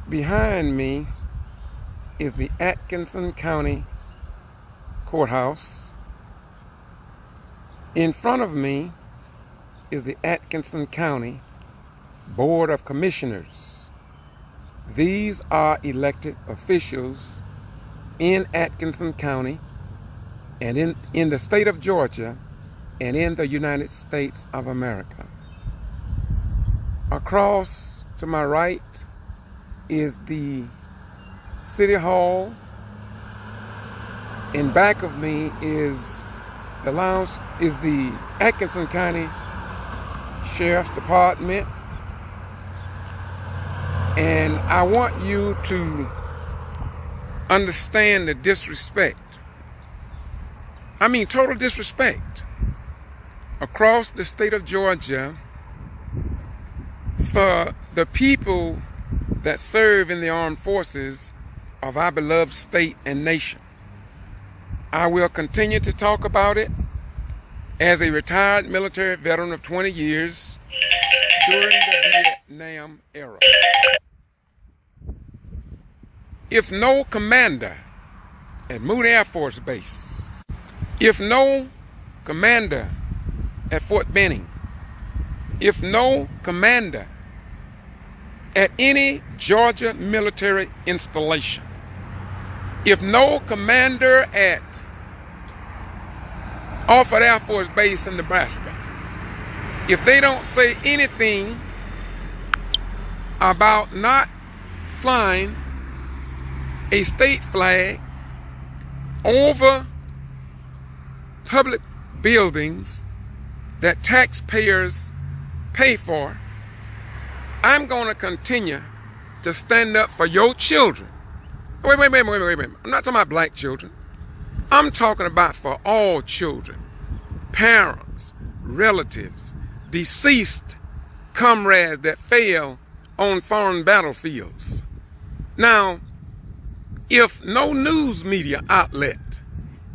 Behind me is the Atkinson County Courthouse. In front of me is the Atkinson County Board of Commissioners. These are elected officials in Atkinson County and in the state of Georgia and in the United States of America. Across to my right is the City Hall. In back of me is the Lowndes, is the Atkinson County Sheriff's Department. And I want you to understand the disrespect. I mean, total disrespect across the state of Georgia for the people that serve in the armed forces of our beloved state and nation. I will continue to talk about it as a retired military veteran of 20 years during the Vietnam era. If no commander at Moody Air Force Base, if no commander at Fort Benning, if no commander at any Georgia military installation, if no commander at Offutt Air Force Base in Nebraska, if they don't say anything about not flying a state flag over public buildings that taxpayers pay for, I'm going to continue to stand up for your children. Wait. I'm not talking about black children. I'm talking about for all children, parents, relatives, deceased comrades that fell on foreign battlefields. Now, if no news media outlet,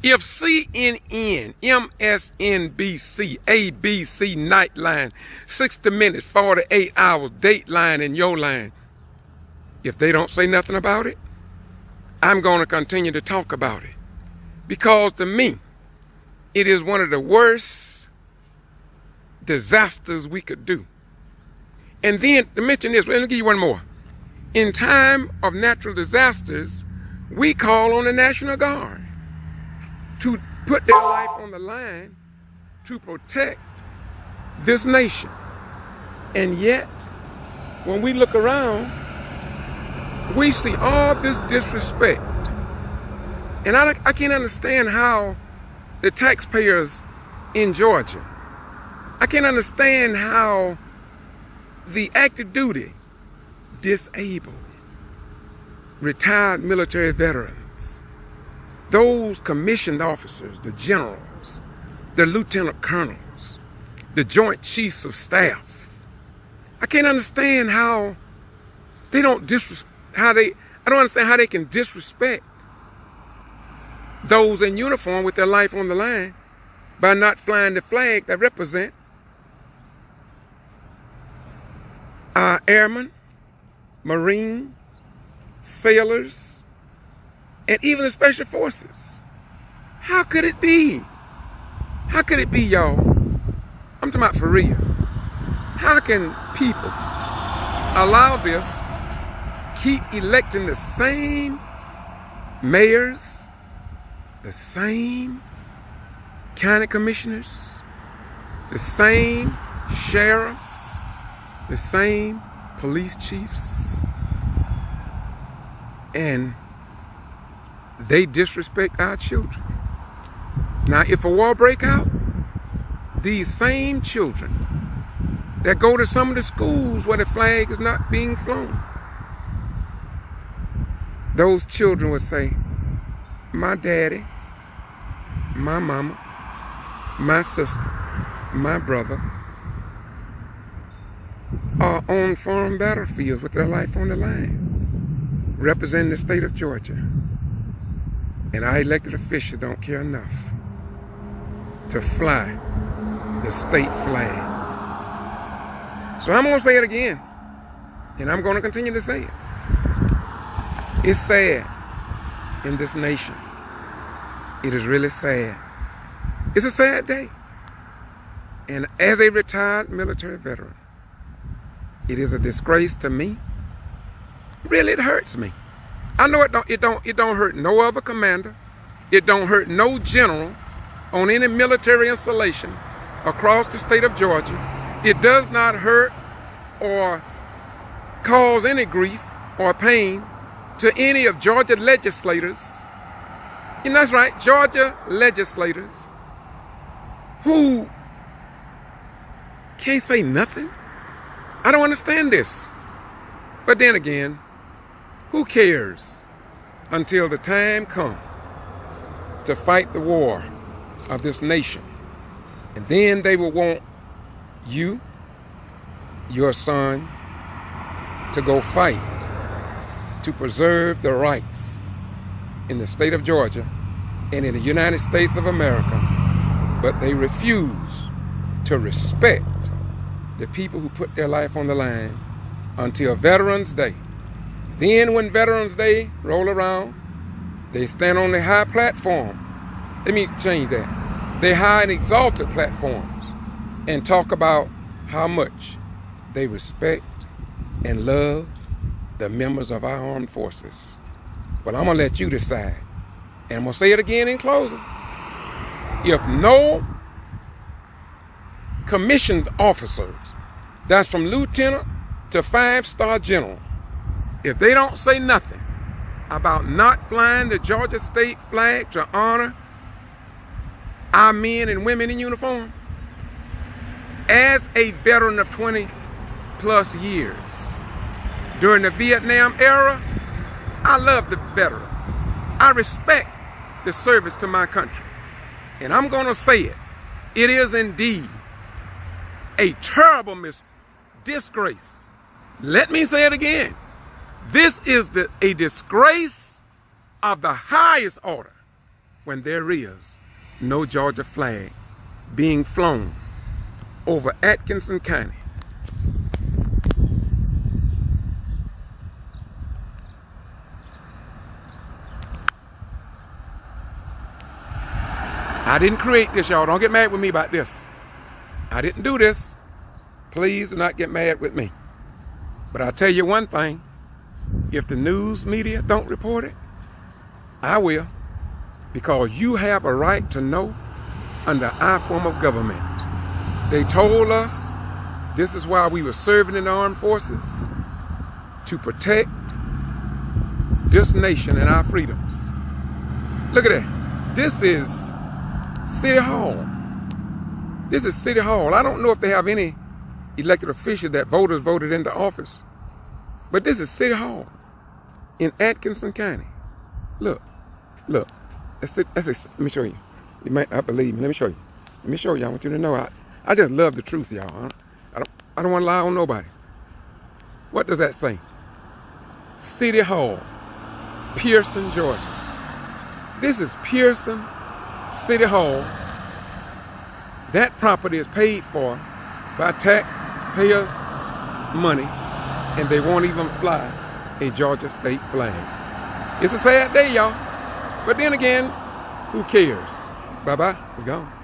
if CNN, MSNBC, ABC, Nightline, 60 Minutes, 48 Hours, Dateline, and Your Line, if they don't say nothing about it, I'm going to continue to talk about it. Because to me, it is one of the worst disasters we could do. And then to mention this, let me give you one more. In time of natural disasters, we call on the National Guard to put their life on the line to protect this nation. And yet, when we look around, we see all this disrespect. And I can't understand how the taxpayers in Georgia, I can't understand how the active duty, disabled, retired military veterans, those commissioned officers, the generals, the lieutenant colonels, the joint chiefs of staff, I can't understand how they don't I don't understand how they can disrespect those in uniform with their life on the line by not flying the flag that represent our airmen, Marines, sailors, and even the special forces. How could it be? How could it be, y'all? I'm talking about for real. How can people allow this, keep electing the same mayors, the same county commissioners, the same sheriffs, the same police chiefs, and they disrespect our children? Now, if a war break out, these same children that go to some of the schools where the flag is not being flown, those children would say, my daddy, my mama, my sister, my brother are on foreign battlefields with their life on the line, representing the state of Georgia. And our elected officials don't care enough to fly the state flag. So I'm going to say it again, and I'm going to continue to say it. It's sad in this nation. It is really sad. It's a sad day. And as a retired military veteran, it is a disgrace to me. Really, it hurts me. I know it don't hurt no other commander. It don't hurt no general on any military installation across the state of Georgia. It does not hurt or cause any grief or pain to any of Georgia legislators. And that's right, Georgia legislators who can't say nothing. I don't understand this. But then again, who cares until the time comes to fight the war of this nation? And then they will want you, your son, to go fight to preserve the rights in the state of Georgia and in the United States of America. But they refuse to respect the people who put their life on the line until Veterans Day. Then when Veterans Day roll around, they stand on the high platform. Let me change that. They high and exalted platforms and talk about how much they respect and love the members of our armed forces. Well, I'm gonna let you decide. And I'm gonna say it again in closing. If no commissioned officers, that's from lieutenant to 5-star general, if they don't say nothing about not flying the Georgia state flag to honor our men and women in uniform, as a veteran of 20 plus years, during the Vietnam era, I love the veterans. I respect the service to my country. And I'm gonna say it. It is indeed a terrible disgrace. Let me say it again. This is a disgrace of the highest order when there is no Georgia flag being flown over Atkinson County. I didn't create this, y'all. Don't get mad with me about this. I didn't do this. Please do not get mad with me. But I'll tell you one thing. If the news media don't report it, I will. Because you have a right to know under our form of government. They told us this is why we were serving in the armed forces, to protect this nation and our freedoms. Look at that. This is City Hall. This is City Hall. I don't know if they have any elected officials that voters voted into office, but this is City Hall in Atkinson County. Look. Let me show you. You might not believe me. Let me show you. Let me show you. I want you to know. I just love the truth, y'all. I don't want to lie on nobody. What does that say? City Hall, Pearson, Georgia. This is Pearson City Hall. That property is paid for by taxpayers' money, and they won't even fly a Georgia state flag. It's a sad day, y'all. But then again, who cares? Bye-bye. We're gone.